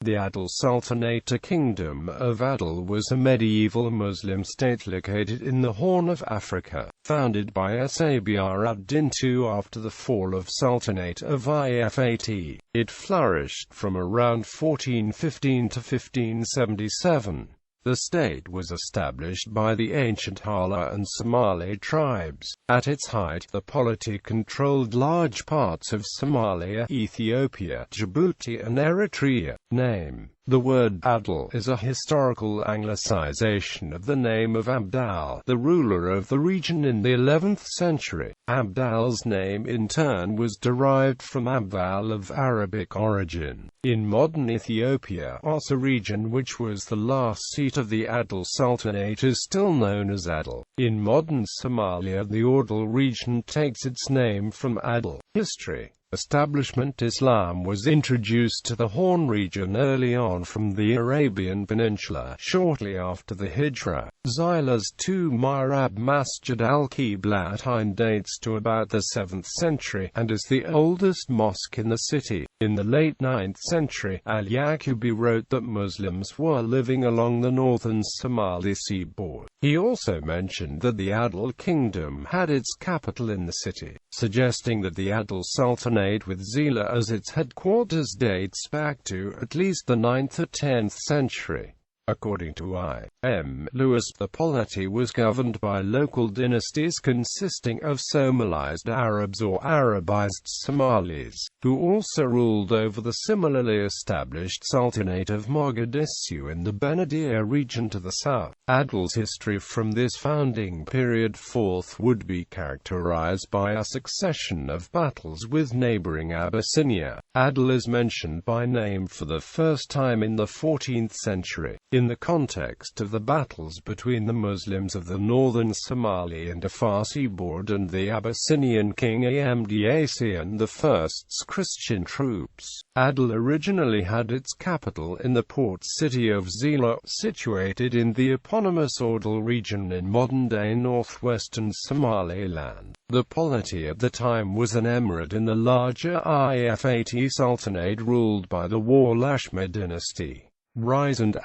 The Adal Sultanate, a Kingdom of Adal, was a medieval Muslim state located in the Horn of Africa, founded by Sabr ad-Din II after the fall of Sultanate of Ifat.It. It flourished from around 1415 to 1577. The state was established by the ancient Harla and Somali tribes. At its height, the polity controlled large parts of Somalia, Ethiopia, Djibouti and Eritrea. Name: the word Adal is a historical anglicization of the name of Adal, the ruler of the region in the 11th century. Adal's name in turn was derived from Adal of Arabic origin. In modern Ethiopia, Ossa region, which was the last seat of the Adal Sultanate, is still known as Adal. In modern Somalia, the Adal region takes its name from Adal. History. Establishment: Islam was introduced to the Horn region early on from the Arabian Peninsula, shortly after the Hijra. Zila's II Mihrab Masjid al-Qiblatain dates to about the 7th century, and is the oldest mosque in the city. In the late 9th century, al-Yaqubi wrote that Muslims were living along the northern Somali seaboard. He also mentioned that the Adal kingdom had its capital in the city, suggesting that the Adal Sultanate with Zila as its headquarters dates back to at least the 9th or 10th century. According to I.M. Lewis, the polity was governed by local dynasties consisting of Somalized Arabs or Arabized Somalis, who also ruled over the similarly established Sultanate of Mogadishu in the Benadir region to the south. Adal's history from this founding period forth would be characterized by a succession of battles with neighboring Abyssinia. Adal is mentioned by name for the first time in the 14th century. In the context of the battles between the Muslims of the northern Somali and Afar seaboard and the Abyssinian king Amdacian I's Christian troops, Adal originally had its capital in the port city of Zila, situated in the eponymous Adal region in modern-day northwestern Somaliland. The polity at the time was an emirate in the larger Ifat Sultanate ruled by the Warlashma dynasty. Rise and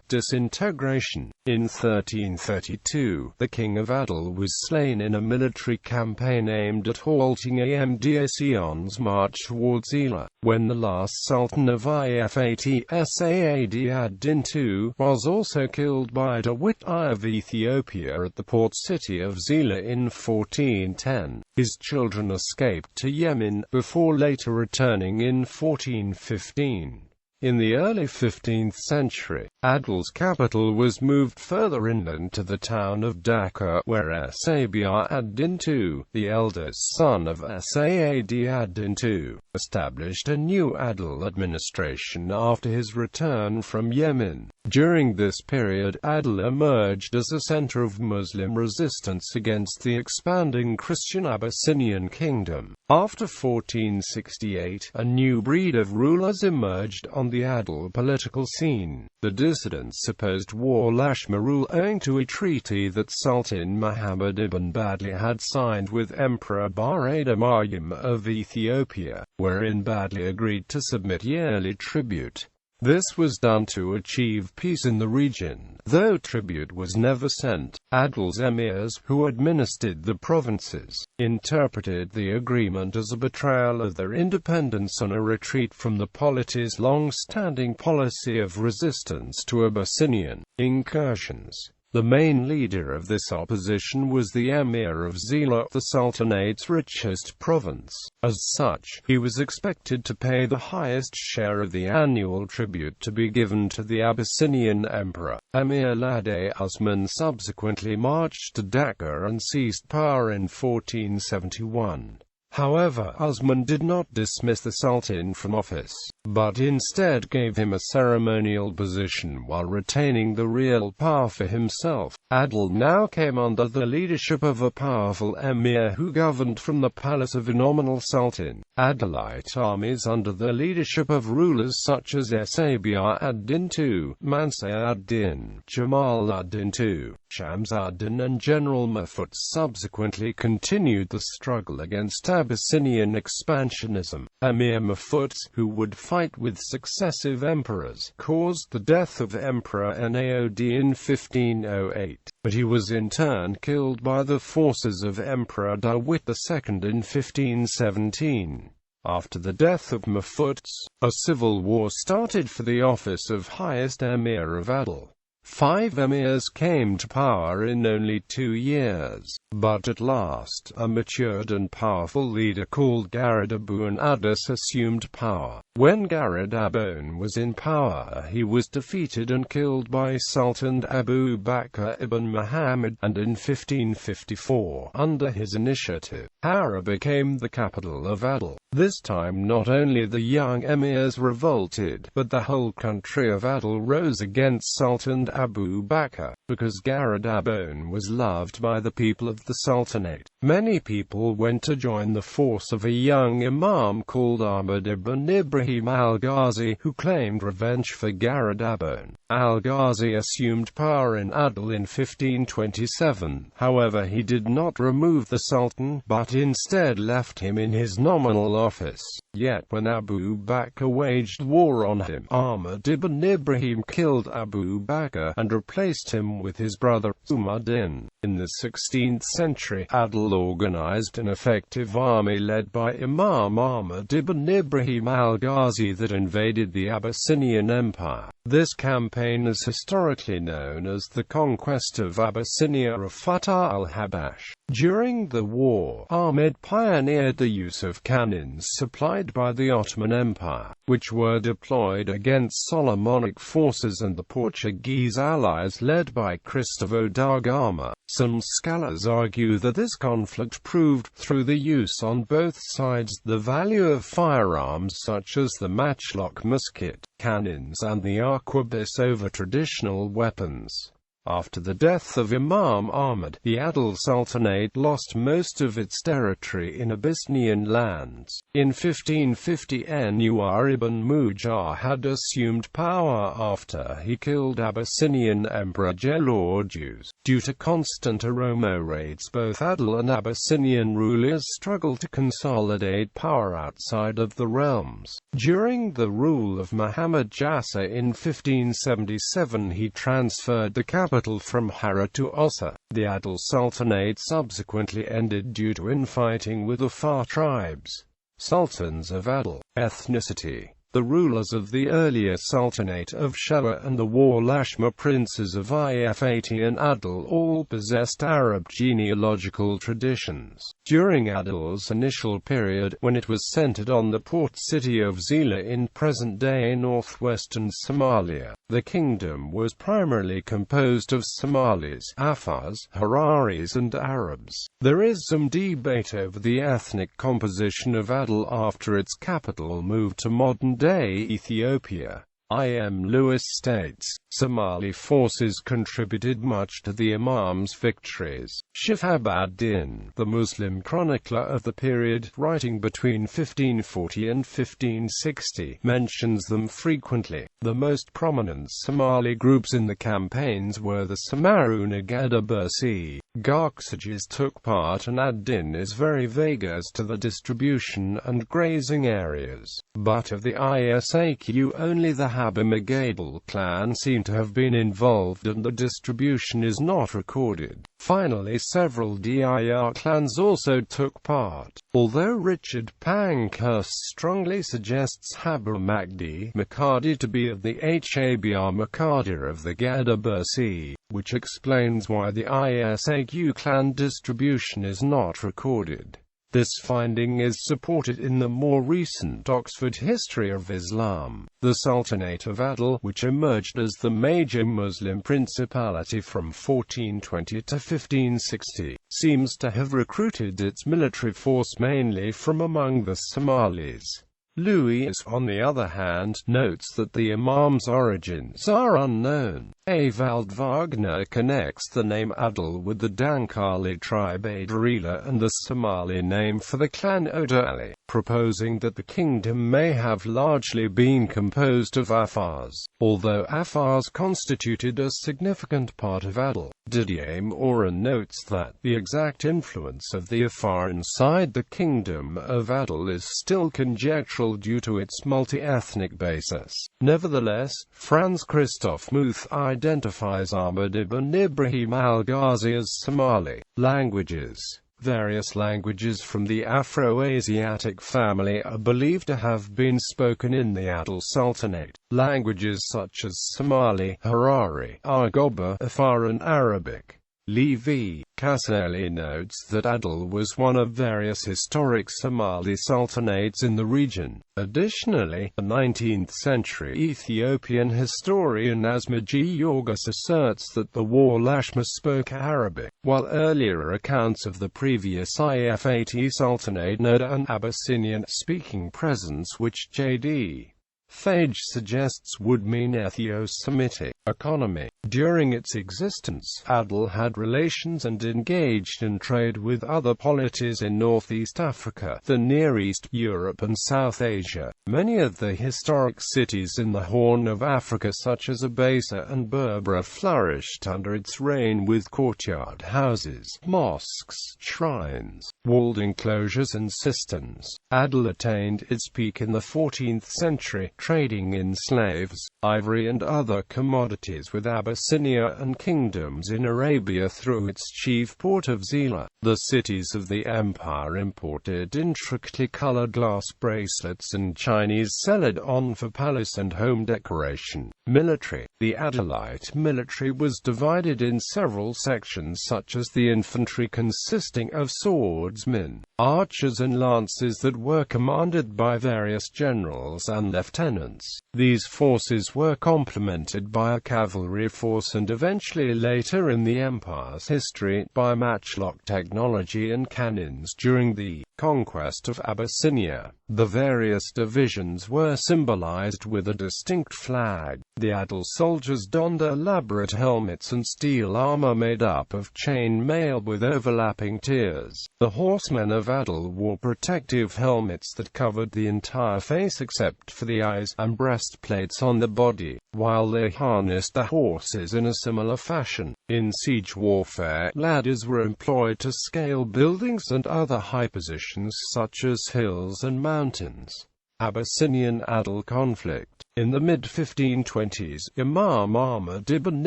disintegration. In 1332, the king of Adal was slain in a military campaign aimed at halting Amdacian's march towards Zila. When the last Sultan of Ifat, Saad ad-Din II, was also killed by Dawit I of Ethiopia at the port city of Zila in 1410. His children escaped to Yemen, before later returning in 1415. In the early 15th century, Adal's capital was moved further inland to the town of Dhaka, where Sabr ad-Din II, the eldest son of Saad ad-Din II, established a new Adal administration after his return from Yemen. During this period, Adal emerged as a center of Muslim resistance against the expanding Christian Abyssinian kingdom. After 1468, a new breed of rulers emerged on the Adal political scene. The dissidents opposed Warlashma rule owing to a treaty that Sultan Muhammad ibn Badli had signed with Emperor Baradamaryam of Ethiopia, wherein Badli agreed to submit yearly tribute. This was done to achieve peace in the region, though tribute was never sent. Adal's emirs, who administered the provinces, interpreted the agreement as a betrayal of their independence and a retreat from the polity's long-standing policy of resistance to Abyssinian incursions. The main leader of this opposition was the Emir of Zila, the Sultanate's richest province. As such, he was expected to pay the highest share of the annual tribute to be given to the Abyssinian emperor. Emir Lade Osman subsequently marched to Dhaka and seized power in 1471. However, Osman did not dismiss the Sultan from office, but instead gave him a ceremonial position while retaining the real power for himself. Adal now came under the leadership of a powerful emir who governed from the palace of a nominal sultan. Adalite armies under the leadership of rulers such as Sabr ad-Din II, Mansur ad-Din, Jamal ad-Din II, Shams ad-Din and General Mafut subsequently continued the struggle against Abyssinian expansionism. Emir Mafut, who would fight with successive emperors, caused the death of Emperor Naod in 1508, but he was in turn killed by the forces of Emperor Dawit II in 1517. After the death of Mafut, a civil war started for the office of highest emir of Adal. 5 emirs came to power in only 2 years, but at last, a matured and powerful leader called Gharid Abun Addis assumed power. When Gharid Abun was in power, he was defeated and killed by Sultan Abu Bakr ibn Muhammad, and in 1554, under his initiative, Harra became the capital of Adal. This time not only the young emirs revolted, but the whole country of Adal rose against Sultan Abu Bakr, because Gharid Abun was loved by the people of the Sultanate. Many people went to join the force of a young imam called Ahmad ibn Ibrahim al-Ghazi, who claimed revenge for Gharid Abun. Al-Ghazi assumed power in Adal in 1527, however he did not remove the Sultan, but instead left him in his nominal office. Yet when Abu Bakr waged war on him, Ahmad ibn Ibrahim killed Abu Bakr and replaced him with his brother Umaddin. In the 16th century, Adal organized an effective army led by Imam Ahmad ibn Ibrahim al-Ghazi that invaded the Abyssinian Empire. This campaign is historically known as the Conquest of Abyssinia of Fattah al-Habash. During the war, Ahmed pioneered the use of cannons supplied by the Ottoman Empire, which were deployed against Solomonic forces and the Portuguese allies led by Cristóvão da Gama. Some scholars argue that this conflict proved, through the use on both sides, the value of firearms such as the matchlock musket, cannons and the arquebus over traditional weapons. After the death of Imam Ahmad, the Adal Sultanate lost most of its territory in Abyssinian lands. In 1550, Anwar ibn Mujahid assumed power after he killed Abyssinian Emperor Gelawdus. Due to constant Oromo raids, both Adal and Abyssinian rulers struggled to consolidate power outside of the realms. During the rule of Muhammad Jasser in 1577, he transferred the capital from Harra to Ossa. The Adal Sultanate subsequently ended due to infighting with the Afar tribes. Sultans of Adal. Ethnicity. The rulers of the earlier Sultanate of Shewa and the Warlashma princes of Ifat and Adal all possessed Arab genealogical traditions. During Adal's initial period, when it was centered on the port city of Zila in present-day northwestern Somalia, the kingdom was primarily composed of Somalis, Afars, Hararis and Arabs. There is some debate over the ethnic composition of Adal after its capital moved to modern-day Ethiopia. I.M. Lewis states, Somali forces contributed much to the Imam's victories. Shihab ad-Din, the Muslim chronicler of the period, writing between 1540 and 1560, mentions them frequently. The most prominent Somali groups in the campaigns were the Samaruna Gadabursi. Garksages took part, and ad-Din is very vague as to the distribution and grazing areas. But of the Isaq, only the Habas clan seem to have been involved, and the distribution is not recorded. Finally, several Dir clans also took part, although Richard Pankhurst strongly suggests Habas Makdi to be of the Habr Makadi of the Gadabursi, which explains why the Isaq clan distribution is not recorded. This finding is supported in the more recent Oxford History of Islam. The Sultanate of Adal, which emerged as the major Muslim principality from 1420 to 1560, seems to have recruited its military force mainly from among the Somalis. Lewis, on the other hand, notes that the Imam's origins are unknown. Ewald Wagner connects the name Adal with the Dankali tribe Adarila and the Somali name for the clan Odali, proposing that the kingdom may have largely been composed of Afars, although Afars constituted a significant part of Adal. Didier Morin notes that the exact influence of the Afar inside the Kingdom of Adal is still conjectural due to its multi-ethnic basis. Nevertheless, Franz Christoph Muth identifies Ahmad ibn Ibrahim al-Ghazi as Somali. Languages. Various languages from the Afro-Asiatic family are believed to have been spoken in the Adal Sultanate. Languages such as Somali, Harari, Argoba, Afar and Arabic. Levi Kasserly notes that Adal was one of various historic Somali sultanates in the region. Additionally, a 19th-century Ethiopian historian Asmaji Yorgos asserts that the Warlashma spoke Arabic, while earlier accounts of the previous Ifat.It Sultanate note an Abyssinian-speaking presence which J.D. Fage suggests would mean Ethio-Semitic. Economy. During its existence, Adal had relations and engaged in trade with other polities in Northeast Africa, the Near East, Europe and South Asia. Many of the historic cities in the Horn of Africa such as Abyssinia and Berbera flourished under its reign with courtyard houses, mosques, shrines, walled enclosures and cisterns. Adal attained its peak in the 14th century, trading in slaves, ivory and other commodities with Abyssinia and kingdoms in Arabia through its chief port of Zila. The cities of the empire imported intricately colored glass bracelets and Chinese celadon for palace and home decoration. Military. The Adalite military was divided in several sections such as the infantry consisting of swordsmen, archers and lances that were commanded by various generals and lieutenants. These forces were complemented by a cavalry force and eventually later in the empire's history, by matchlock technology and cannons during the conquest of Abyssinia. The various divisions were symbolized with a distinct flag. The Adal soldiers donned elaborate helmets and steel armor made up of chain mail with overlapping tiers. The horsemen of Adal wore protective helmets that covered the entire face except for the eyes, and breastplates on the body, while they harnessed the horses in a similar fashion. In siege warfare, ladders were employed to scale buildings and other high positions such as hills and mountains. Abyssinian Adal conflict. In the mid-1520s, Imam Ahmad ibn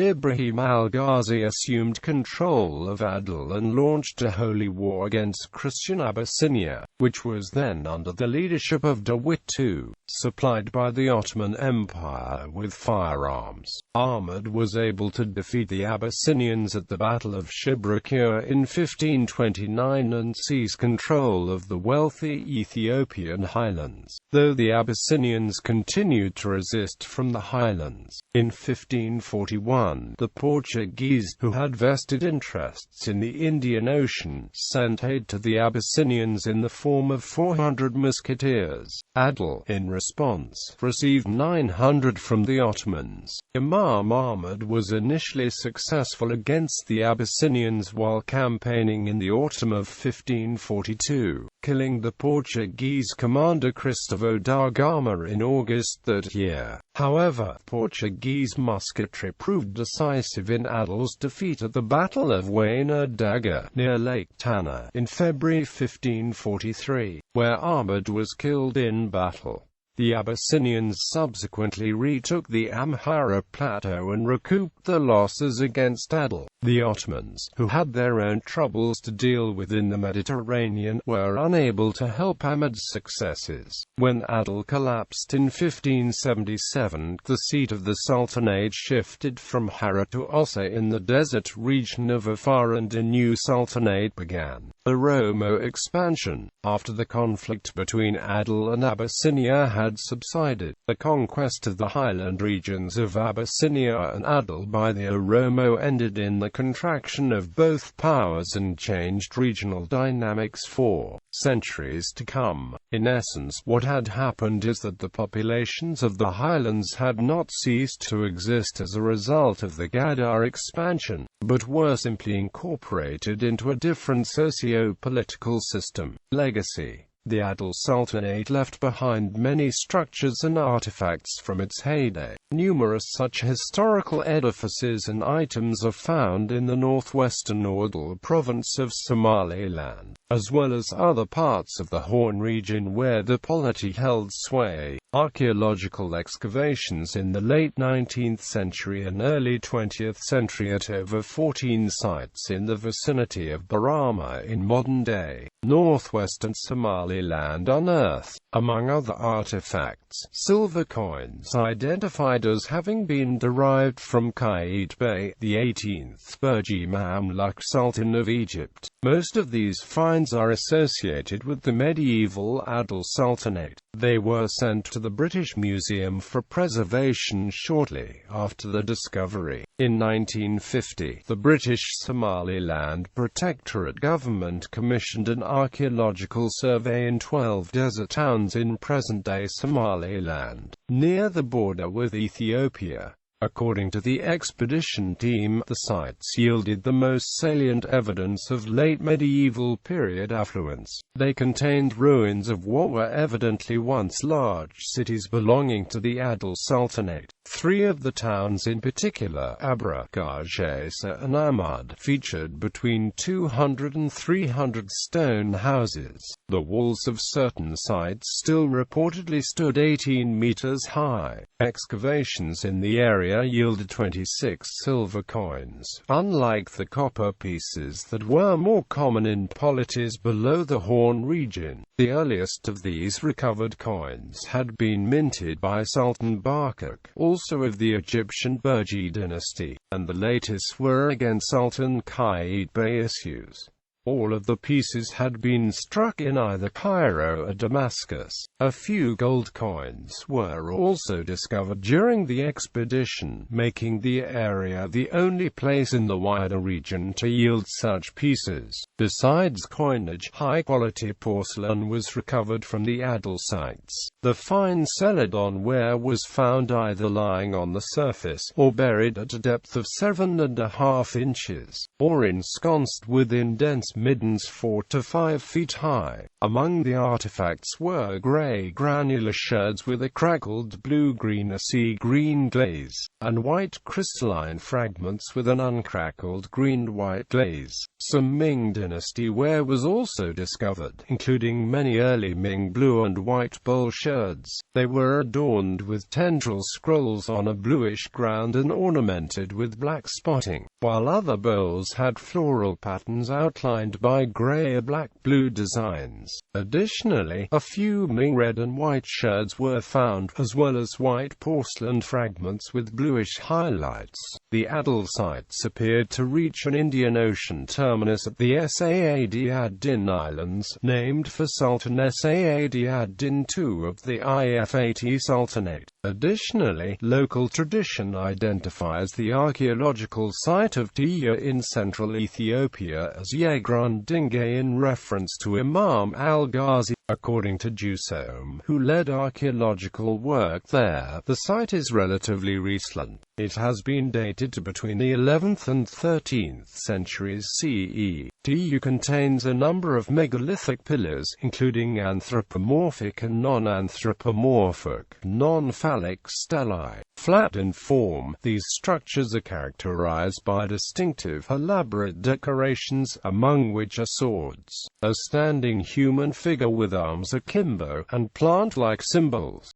Ibrahim al-Ghazi assumed control of Adal and launched a holy war against Christian Abyssinia, which was then under the leadership of Dawit II, supplied by the Ottoman Empire with firearms. Ahmad was able to defeat the Abyssinians at the Battle of Shibrakur in 1529 and seize control of the wealthy Ethiopian highlands, though the Abyssinians continued to resist from the highlands. In 1541, the Portuguese, who had vested interests in the Indian Ocean, sent aid to the Abyssinians in the form of 400 musketeers. Adal, in response, received 900 from the Ottomans. Imam Ahmad was initially successful against the Abyssinians while campaigning in the autumn of 1542, killing the Portuguese commander Cristavo da Gama in August that year. However, Portuguese musketry proved decisive in Adal's defeat at the Battle of Waina Daga, near Lake Tana, in February 1543, where Ahmad was killed in battle. The Abyssinians subsequently retook the Amhara plateau and recouped their losses against Adal. The Ottomans, who had their own troubles to deal with in the Mediterranean, were unable to help Ahmad's successes. When Adal collapsed in 1577, the seat of the Sultanate shifted from Hara to Ossa in the desert region of Afar and a new sultanate began. The Oromo expansion. After the conflict between Adal and Abyssinia had subsided, the conquest of the highland regions of Abyssinia and Adal by the Oromo ended in the the contraction of both powers and changed regional dynamics for centuries to come. In essence, what had happened is that the populations of the highlands had not ceased to exist as a result of the Gadar expansion, but were simply incorporated into a different socio-political system. Legacy. The Adal Sultanate left behind many structures and artifacts from its heyday. Numerous such historical edifices and items are found in the northwestern Adal province of Somaliland, as well as other parts of the Horn region where the polity held sway. Archaeological excavations in the late 19th century and early 20th century at over 14 sites in the vicinity of Barama in modern-day northwestern Somaliland unearthed, among other artifacts, silver coins identified as having been derived from Qaid Bey, the 18th Burji Mamluk Sultan of Egypt. Most of these finds are associated with the medieval Adal Sultanate. They were sent to the British Museum for preservation shortly after the discovery. In 1950, the British Somaliland Protectorate government commissioned an archaeological survey in 12 desert towns in present-day Somaliland, near the border with Ethiopia. According to the expedition team, the sites yielded the most salient evidence of late medieval period affluence. They contained ruins of what were evidently once large cities belonging to the Adal Sultanate. Three of the towns in particular, Abra, Gajesa and Ahmad, featured between 200 and 300 stone houses. The walls of certain sites still reportedly stood 18 meters high. Excavations in the area yielded 26 silver coins, unlike the copper pieces that were more common in polities below the Horn region. The earliest of these recovered coins had been minted by Sultan Barkuk, also of the Egyptian Burji dynasty, and the latest were again Sultan Qaid Bey issues. All of the pieces had been struck in either Cairo or Damascus. A few gold coins were also discovered during the expedition, making the area the only place in the wider region to yield such pieces. Besides coinage, high-quality porcelain was recovered from the Adal sites. The fine celadon ware was found either lying on the surface, or buried at a depth of 7.5 inches, or ensconced within dense middens 4 to 5 feet high. Among the artifacts were grey granular sherds with a crackled blue-green or sea-green glaze, and white crystalline fragments with an uncrackled green-white glaze. Some Ming dynasty ware was also discovered, including many early Ming blue and white bowl sherds. They were adorned with tendril scrolls on a bluish ground and ornamented with black spotting, while other bowls had floral patterns outlined by grey or black-blue designs. Additionally, a few Ming red and white sherds were found, as well as white porcelain fragments with bluish highlights. The Adal sites appeared to reach an Indian Ocean terminus at the Saad-Ad-Din Islands, named for Sultan Saad-Ad-Din II of the Ifat Sultanate. Additionally, local tradition identifies the archaeological site of Tiya in central Ethiopia as Yegran Dingay in reference to Imam al-Ghazi. According to Jusom, who led archaeological work there, the site is relatively recent. It has been dated to between the 11th and 13th centuries CE. Tiyu contains a number of megalithic pillars, including anthropomorphic and non-anthropomorphic, non-phallic stelae. Flat in form, these structures are characterized by distinctive, elaborate decorations, among which are swords, a standing human figure with arms akimbo, and plant-like symbols.